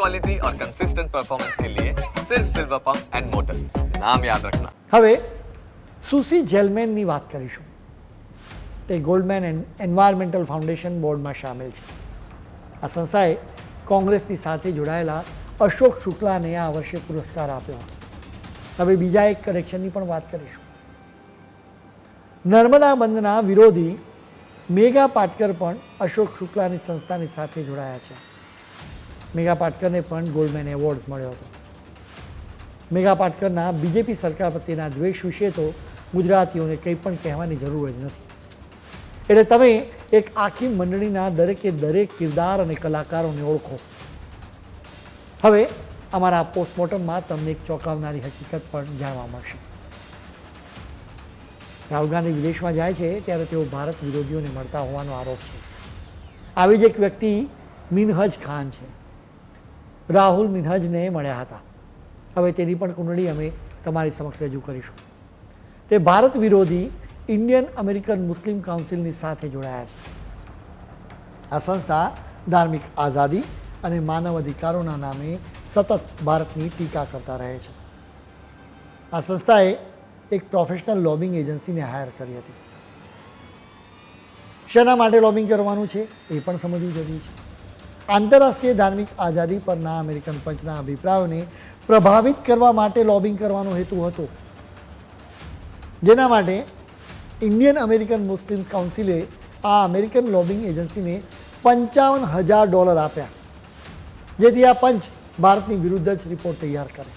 Quality और consistent performance के लिए सिर्फ सिल्वर पंप्स एंड मोटर्स, नाम याद रखना। હવે સુસી જેલમેનની વાત કરીશું. તે ગોલ્ડમેન એન્વાયરમેન્ટલ ફાઉન્ડેશન બોર્ડમાં સામેલ છે. આ સંસ્થાએ કોંગ્રેસની સાથે જોડાયેલા અશોક શુક્લાને આ વર્ષે પુરસ્કાર આપ્યો હતો. હવે બીજા એક કનેક્શનની પણ વાત કરીશું. નર્મદા બંધના વિરોધી મેઘા પાટકર પણ અશોક શુક્લાની સંસ્થાની સાથે જોડાયા છે. મેઘા પાટકરને પણ ગોલ્ડમેન એવોર્ડ મળ્યો હતો. મેઘા પાટકરના બીજેપી સરકાર પ્રત્યેના દ્વેષ વિશે તો ગુજરાતીઓને કંઈ પણ કહેવાની જરૂર જ નથી. એટલે તમે એક આખી મંડળીના દરેકે દરેક કિરદાર અને કલાકારોને ઓળખો. હવે અમારા પોસ્ટમોર્ટમમાં તમને એક ચોંકાવનારી હકીકત પણ જાણવા મળશે. રાહુલ ગાંધી વિદેશમાં જાય છે ત્યારે તેઓ ભારત વિરોધીઓને મળતા હોવાનો આરોપ છે. આવી જ એક વ્યક્તિ મિનહજ ખાન છે. રાહુલ મિનહજને મળ્યા હતા. હવે તેની પણ કુંડળી અમે તમારી સમક્ષ રજૂ કરીશું. તે ભારત વિરોધી ઇન્ડિયન અમેરિકન મુસ્લિમ કાઉન્સિલની સાથે જોડાયા છે. આ સંસ્થા ધાર્મિક આઝાદી અને માનવ અધિકારોના નામે સતત ભારતની ટીકા કરતા રહે છે. આ સંસ્થાએ એક પ્રોફેશનલ લોબિંગ એજન્સીને હાયર કરી હતી. શેના માટે લોબિંગ કરવાનું છે એ પણ સમજવું જરૂરી છે. આંતરરાષ્ટ્રીય ધાર્મિક આઝાદી પરના અમેરિકન પંચના અભિપ્રાયોને પ્રભાવિત કરવા માટે લોબિંગ કરવાનો હેતુ હતો, જેના માટે ઇન્ડિયન અમેરિકન મુસ્લિમ્સ કાઉન્સિલે આ અમેરિકન લોબિંગ એજન્સીને $55,000 આપ્યા, જેથી આ પંચ ભારતની વિરુદ્ધ જ રિપોર્ટ તૈયાર કરે.